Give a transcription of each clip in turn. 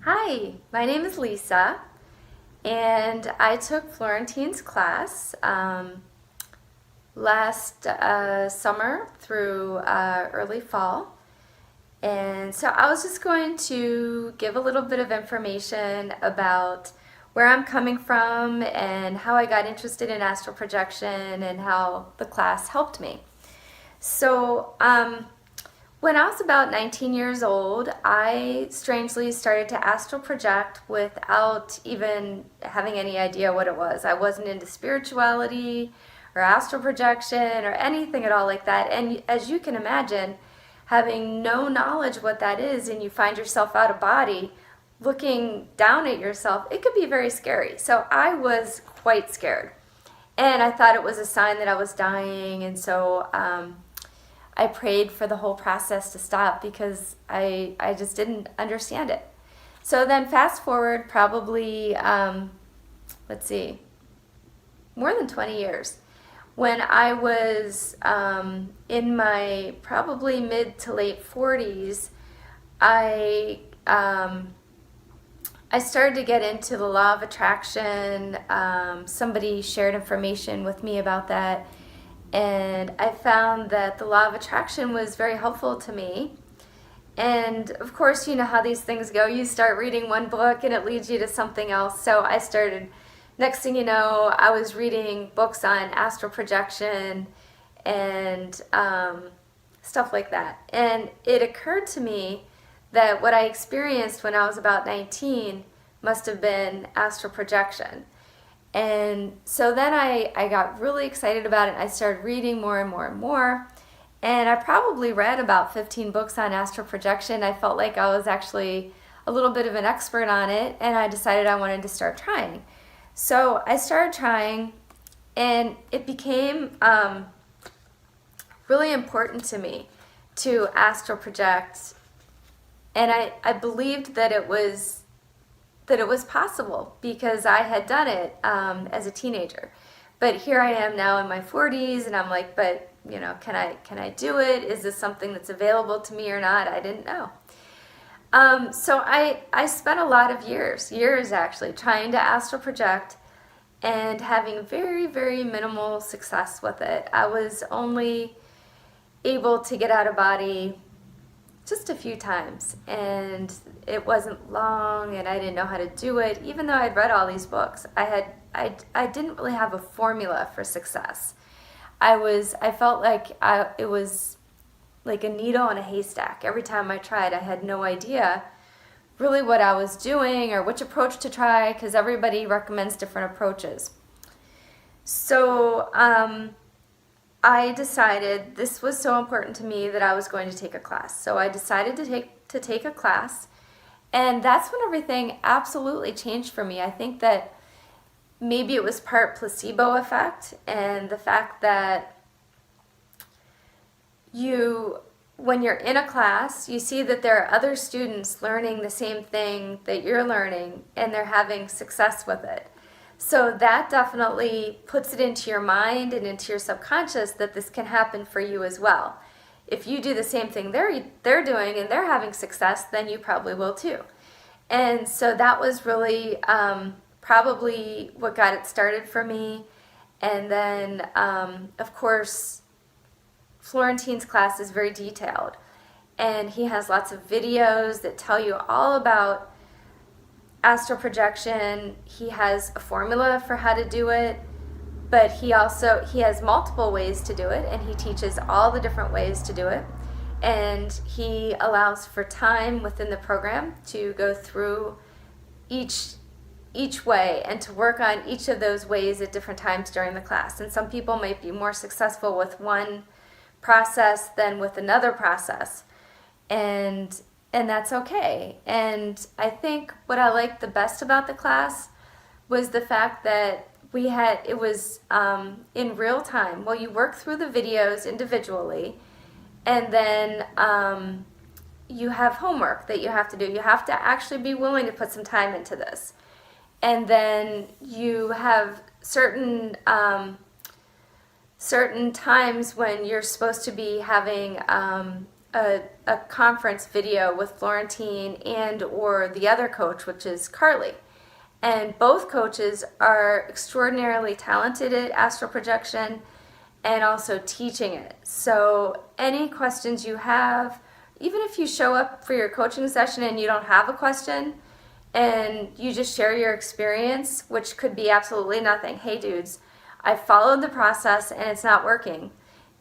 Hi, my name is Lisa, and I took Florentine's class last summer through early fall. And so I was just going to give a little bit of information about where I'm coming from and how I got interested in astral projection and how the class helped me. So, when I was about 19 years old, I strangely started to astral project without even having any idea what it was. I wasn't into spirituality or astral projection or anything at all like that. And as you can imagine, having no knowledge what that is and you find yourself out of body looking down at yourself, it could be very scary. So I was quite scared. And I thought it was a sign that I was dying. And so I prayed for the whole process to stop because I just didn't understand it. So then fast forward probably, let's see, more than 20 years. When I was in my probably mid to late 40s, I started to get into the law of attraction. Somebody shared information with me about that. And I found that the law of attraction was very helpful to me. And of course, you know how these things go. You start reading one book and it leads you to something else. So I started, next thing you know, I was reading books on astral projection and stuff like that. And it occurred to me that what I experienced when I was about 19 must have been astral projection. And so then I got really excited about it. I started reading more and more and more. And I probably read about 15 books on astral projection. I felt like I was actually a little bit of an expert on it, and I decided I wanted to start trying. So I started trying, and it became really important to me to astral project. And I believed that it was possible because I had done it as a teenager. But here I am now in my 40s, and I'm like, but you know, can I do it? Is this something that's available to me or not? I didn't know. So I spent a lot of years actually, trying to astral project and having very, very minimal success with it. I was only able to get out of body just a few times, and it wasn't long, and I didn't know how to do it. Even though I'd read all these books, I didn't really have a formula for success. I felt like it was like a needle in a haystack. Every time I tried, I had no idea really what I was doing or which approach to try, because everybody recommends different approaches. So I decided this was so important to me that I was going to take a class. So I decided to take a class, and that's when everything absolutely changed for me. I think that maybe it was part placebo effect and the fact that when you're in a class, you see that there are other students learning the same thing that you're learning, and they're having success with it. So that definitely puts it into your mind and into your subconscious that this can happen for you as well. If you do the same thing they're doing and they're having success, then you probably will too. And so that was really probably what got it started for me. And then, of course, Florentine's class is very detailed. And he has lots of videos that tell you all about astral projection. He has a formula for how to do it, but he has multiple ways to do it, and he teaches all the different ways to do it. And he allows for time within the program to go through each way and to work on each of those ways at different times during the class. And some people might be more successful with one process than with another process. And that's okay. And I think what I liked the best about the class was the fact that it was in real time. Well, you work through the videos individually, and then you have homework that you have to do. You have to actually be willing to put some time into this. And then you have certain times when you're supposed to be having a conference video with Florentine and or the other coach, which is Carly. And both coaches are extraordinarily talented at astral projection and also teaching it. So any questions you have, even if you show up for your coaching session and you don't have a question and you just share your experience, which could be absolutely nothing. Hey dudes, I followed the process and it's not working.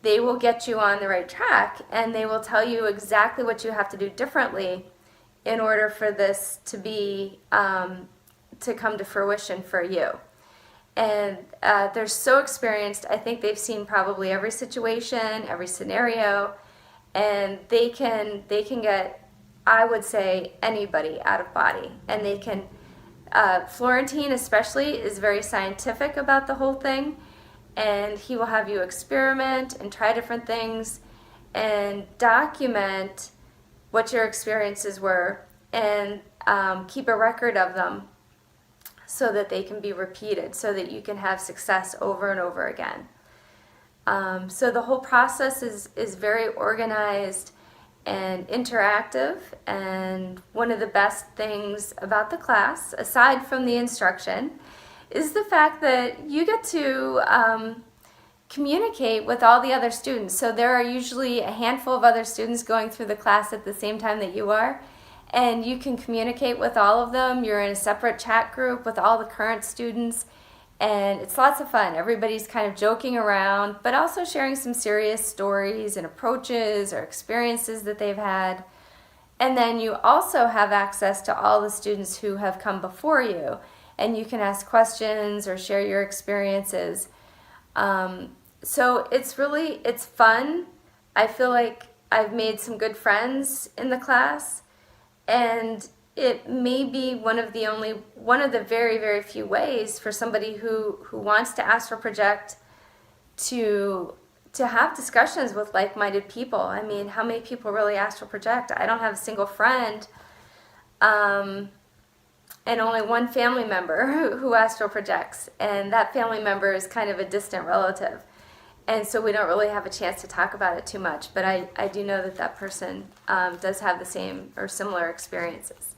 They will get you on the right track and they will tell you exactly what you have to do differently in order for this to be to come to fruition for you. And they're so experienced. I think they've seen probably every situation, every scenario, and they can get, I would say, anybody out of body. And they can, Florentine especially is very scientific about the whole thing, and he will have you experiment and try different things and document what your experiences were and keep a record of them, so that they can be repeated, so that you can have success over and over again. So the whole process is very organized and interactive, and one of the best things about the class, aside from the instruction, is the fact that you get to communicate with all the other students. So there are usually a handful of other students going through the class at the same time that you are, and you can communicate with all of them. You're in a separate chat group with all the current students, and it's lots of fun. Everybody's kind of joking around, but also sharing some serious stories and approaches or experiences that they've had. And then you also have access to all the students who have come before you, and you can ask questions or share your experiences. So it's fun. I feel like I've made some good friends in the class. And it may be one of the very, very few ways for somebody who wants to astral project to have discussions with like-minded people. I mean, how many people really astral project? I don't have a single friend, and only one family member who astral projects, and that family member is kind of a distant relative. And so we don't really have a chance to talk about it too much, but I do know that person does have the same or similar experiences.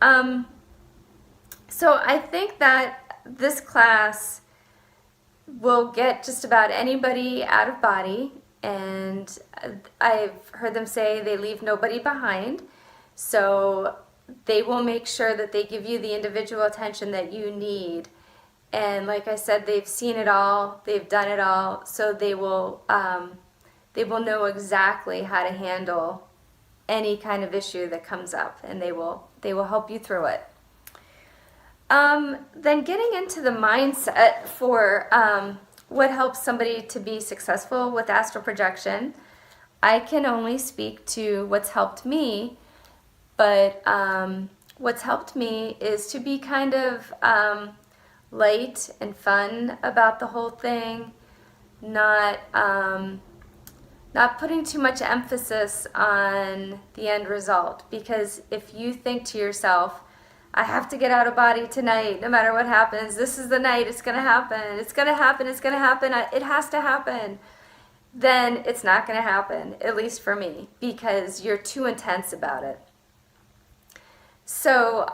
So I think that this class will get just about anybody out of body, and I've heard them say they leave nobody behind. So they will make sure that they give you the individual attention that you need. And like I said, they've seen it all, they've done it all, so they will know exactly how to handle any kind of issue that comes up, and they will help you through it. Then getting into the mindset for what helps somebody to be successful with astral projection, I can only speak to what's helped me, but what's helped me is to be kind of light and fun about the whole thing, not putting too much emphasis on the end result. Because if you think to yourself, I have to get out of body tonight, no matter what happens, this is the night, it's going to happen, it's going to happen, it's going to happen, it has to happen, then it's not going to happen, at least for me, because you're too intense about it. So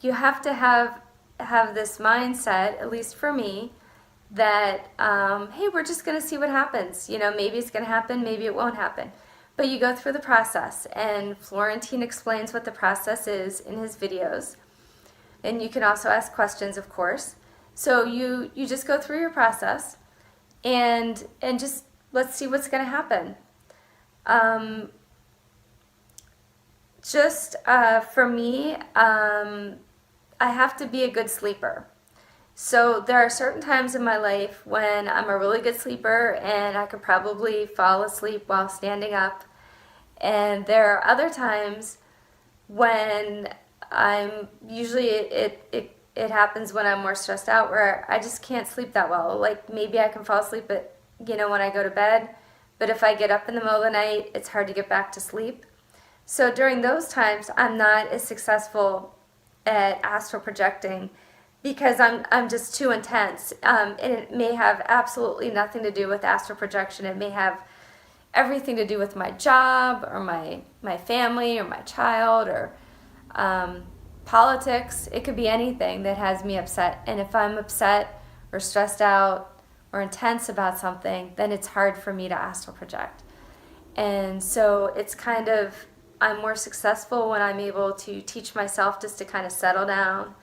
you have to have this mindset, at least for me, that hey, we're just going to see what happens. You know, maybe it's going to happen, maybe it won't happen. But you go through the process, and Florentine explains what the process is in his videos. And you can also ask questions, of course. So you just go through your process, and just let's see what's going to happen. For me, I have to be a good sleeper. So there are certain times in my life when I'm a really good sleeper and I could probably fall asleep while standing up. And there are other times when I'm usually it happens when I'm more stressed out, where I just can't sleep that well. Like maybe I can fall asleep when I go to bed, but if I get up in the middle of the night, it's hard to get back to sleep. So during those times, I'm not as successful at astral projecting because I'm just too intense. And it may have absolutely nothing to do with astral projection. It may have everything to do with my job or my family or my child or politics. It could be anything that has me upset. And if I'm upset or stressed out or intense about something, then it's hard for me to astral project. And so it's kind of, I'm more successful when I'm able to teach myself just to kind of settle down,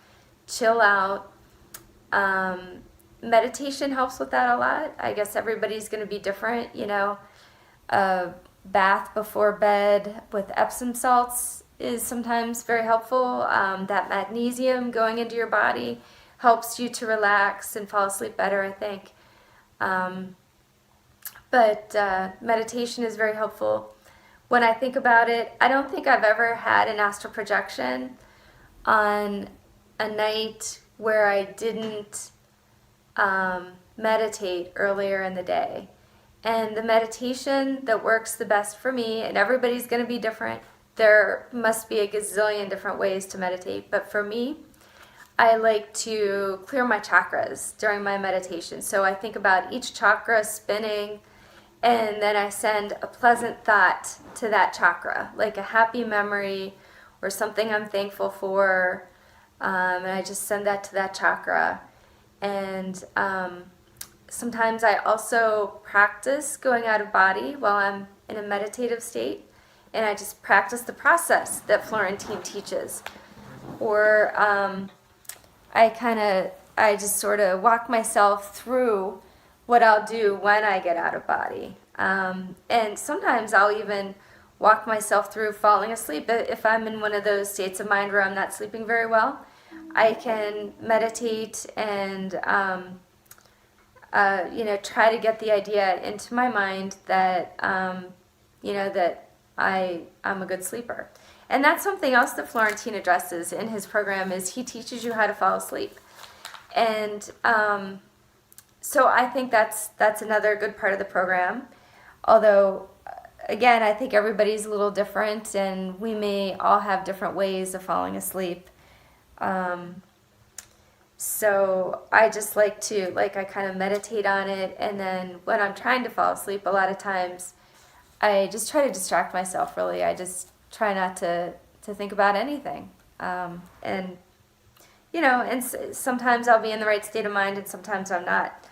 chill out. Meditation helps with that a lot. I guess everybody's going to be different, you know. A bath before bed with Epsom salts is sometimes very helpful. That magnesium going into your body helps you to relax and fall asleep better, I think. But meditation is very helpful. When I think about it, I don't think I've ever had an astral projection on a night where I didn't meditate earlier in the day. And the meditation that works the best for me, and everybody's going to be different, there must be a gazillion different ways to meditate, but for me, I like to clear my chakras during my meditation. So I think about each chakra spinning, and then I send a pleasant thought to that chakra, like a happy memory or something I'm thankful for, and I just send that to that chakra. And sometimes I also practice going out of body while I'm in a meditative state, and I just practice the process that Florentine teaches. Or I just sort of walk myself through what I'll do when I get out of body. And sometimes I'll even walk myself through falling asleep. If I'm in one of those states of mind where I'm not sleeping very well, I can meditate and try to get the idea into my mind that that I'm a good sleeper. And that's something else that Florentine addresses in his program, is he teaches you how to fall asleep. And so I think that's another good part of the program. Although, again, I think everybody's a little different, and we may all have different ways of falling asleep. So I just like I kind of meditate on it, and then when I'm trying to fall asleep, a lot of times I just try to distract myself, really. I just try not to think about anything. And sometimes I'll be in the right state of mind, and sometimes I'm not.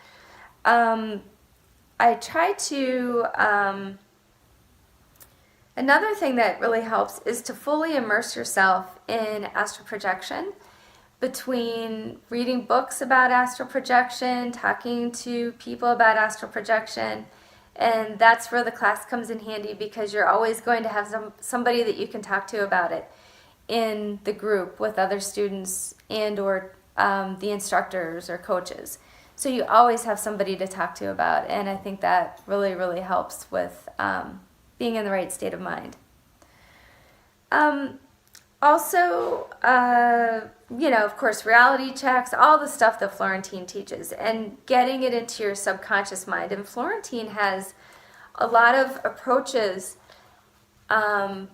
I try to, another thing that really helps is to fully immerse yourself in astral projection, between reading books about astral projection, talking to people about astral projection, and that's where the class comes in handy, because you're always going to have somebody that you can talk to about it in the group with other students and or the instructors or coaches. So you always have somebody to talk to about, and I think that really, really helps with being in the right state of mind. Also, of course, reality checks, all the stuff that Florentine teaches, and getting it into your subconscious mind. And Florentine has a lot of approaches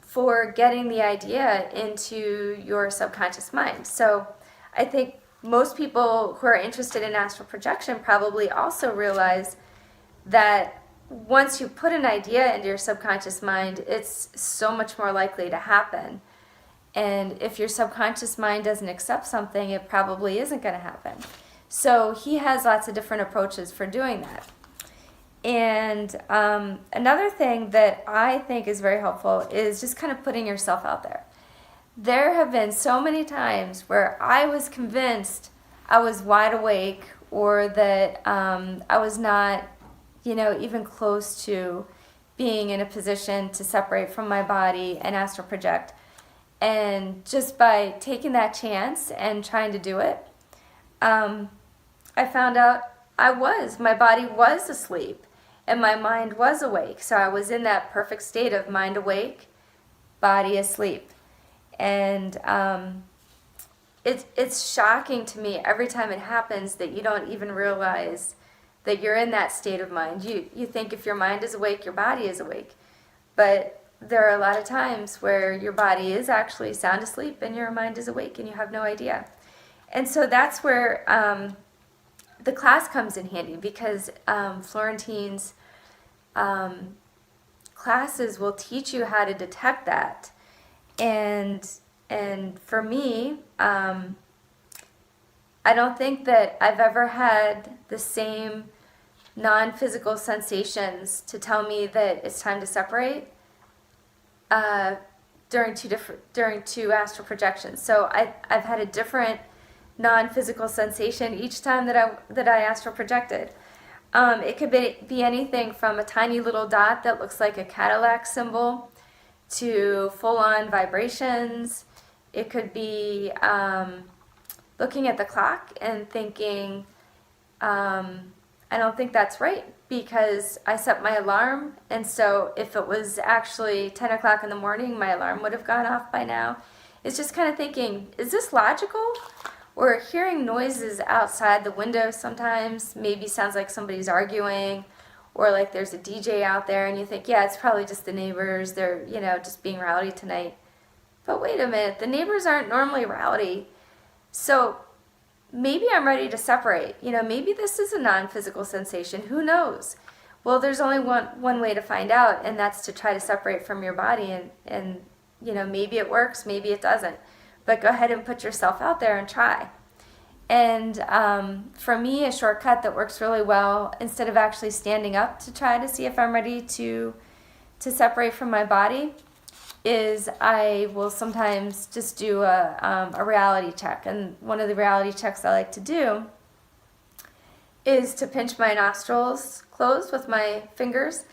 for getting the idea into your subconscious mind. So I think most people who are interested in astral projection probably also realize that once you put an idea into your subconscious mind, it's so much more likely to happen. And if your subconscious mind doesn't accept something, it probably isn't going to happen. So he has lots of different approaches for doing that. And another thing that I think is very helpful is just kind of putting yourself out there. There have been so many times where I was convinced I was wide awake, or that I was not, even close to being in a position to separate from my body and astral project. And just by taking that chance and trying to do it, I found out my body was asleep and my mind was awake. So I was in that perfect state of mind awake, body asleep. And it's shocking to me every time it happens that you don't even realize that you're in that state of mind. You think if your mind is awake, your body is awake. But there are a lot of times where your body is actually sound asleep and your mind is awake and you have no idea. And so that's where the class comes in handy, because Florentine's classes will teach you how to detect that. And for me, I don't think that I've ever had the same non-physical sensations to tell me that it's time to separate during two astral projections. So I've had a different non-physical sensation each time that I astral projected. It could be anything from a tiny little dot that looks like a Cadillac symbol to full-on vibrations. It could be looking at the clock and thinking, I don't think that's right because I set my alarm, and so if it was actually 10 o'clock in the morning, my alarm would have gone off by now. It's just kind of thinking, is this logical? Or hearing noises outside the window sometimes, maybe sounds like somebody's arguing, or like there's a DJ out there and you think, yeah, it's probably just the neighbors, they're, just being rowdy tonight. But wait a minute, the neighbors aren't normally rowdy. So maybe I'm ready to separate. Maybe this is a non-physical sensation. Who knows? Well, there's only one way to find out, and that's to try to separate from your body. And maybe it works, maybe it doesn't. But go ahead and put yourself out there and try. And for me, a shortcut that works really well, instead of actually standing up to try to see if I'm ready to separate from my body, is I will sometimes just do a reality check. And one of the reality checks I like to do is to pinch my nostrils closed with my fingers.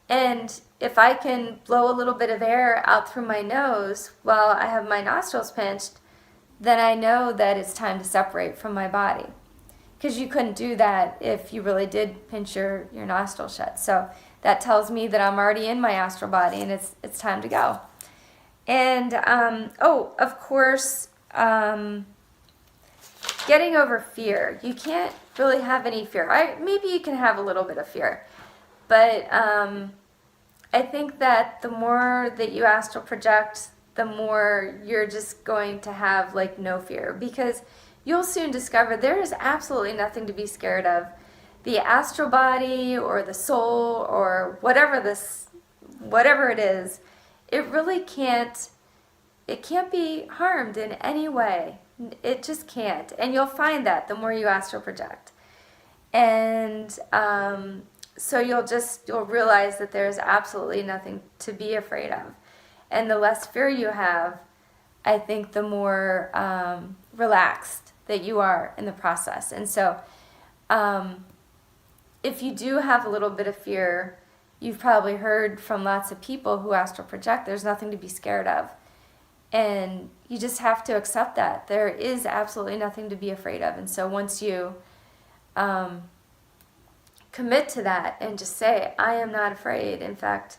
And if I can blow a little bit of air out through my nose while I have my nostrils pinched, then I know that it's time to separate from my body. Because you couldn't do that if you really did pinch your nostrils shut. So that tells me that I'm already in my astral body and it's time to go. And, of course, getting over fear. You can't really have any fear. Maybe you can have a little bit of fear. But I think that the more that you astral project, the more you're just going to have like no fear, because you'll soon discover there is absolutely nothing to be scared of. The astral body or the soul or whatever it is, it really can't be harmed in any way. It just can't. And you'll find that the more you astral project. And so you'll realize that there's absolutely nothing to be afraid of. And the less fear you have, I think the more relaxed that you are in the process. And so if you do have a little bit of fear, you've probably heard from lots of people who astral project, there's nothing to be scared of. And you just have to accept that. There is absolutely nothing to be afraid of. And so once you commit to that and just say, I am not afraid. In fact,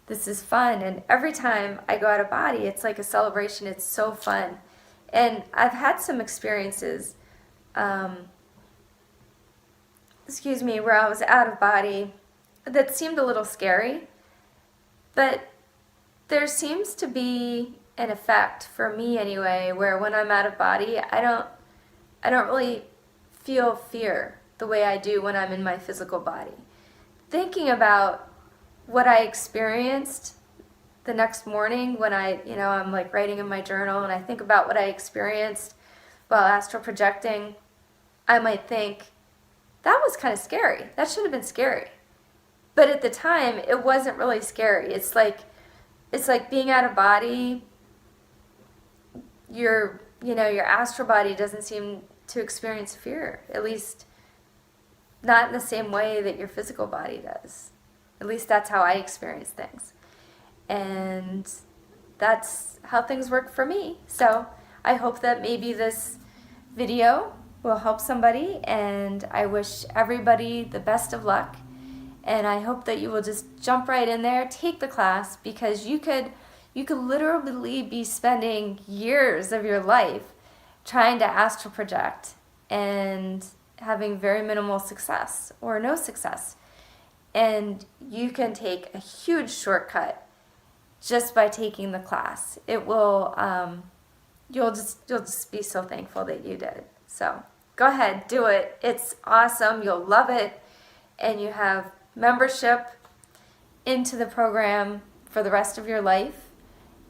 this is fun. And every time I go out of body, it's like a celebration. It's so fun. And I've had some experiences, where I was out of body that seemed a little scary. But there seems to be an effect, for me anyway, where when I'm out of body, I don't really feel fear the way I do when I'm in my physical body. Thinking about what I experienced the next morning when I'm like writing in my journal and I think about what I experienced while astral projecting, I might think, that was kind of scary. That should have been scary. But at the time, it wasn't really scary. It's like being out of body. Your astral body doesn't seem to experience fear, at least not in the same way that your physical body does. At least that's how I experience things. And that's how things work for me. So I hope that maybe this video will help somebody, and I wish everybody the best of luck. And I hope that you will just jump right in there, take the class, because you could literally be spending years of your life trying to astral project and having very minimal success or no success. And you can take a huge shortcut just by taking the class. It will, you'll just be so thankful that you did. So go ahead, do it. It's awesome. You'll love it. And you have membership into the program for the rest of your life,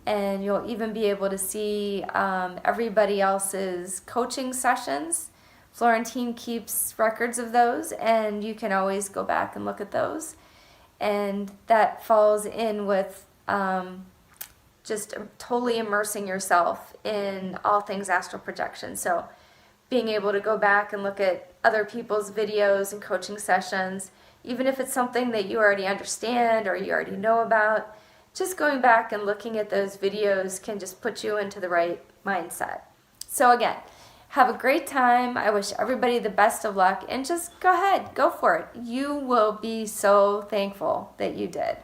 and you'll even be able to see everybody else's coaching sessions. Florentine keeps records of those, and you can always go back and look at those. And that falls in with just totally immersing yourself in all things astral projection. So being able to go back and look at other people's videos and coaching sessions, even if it's something that you already understand or you already know about, just going back and looking at those videos can just put you into the right mindset. So again, have a great time. I wish everybody the best of luck, and just go ahead, go for it. You will be so thankful that you did.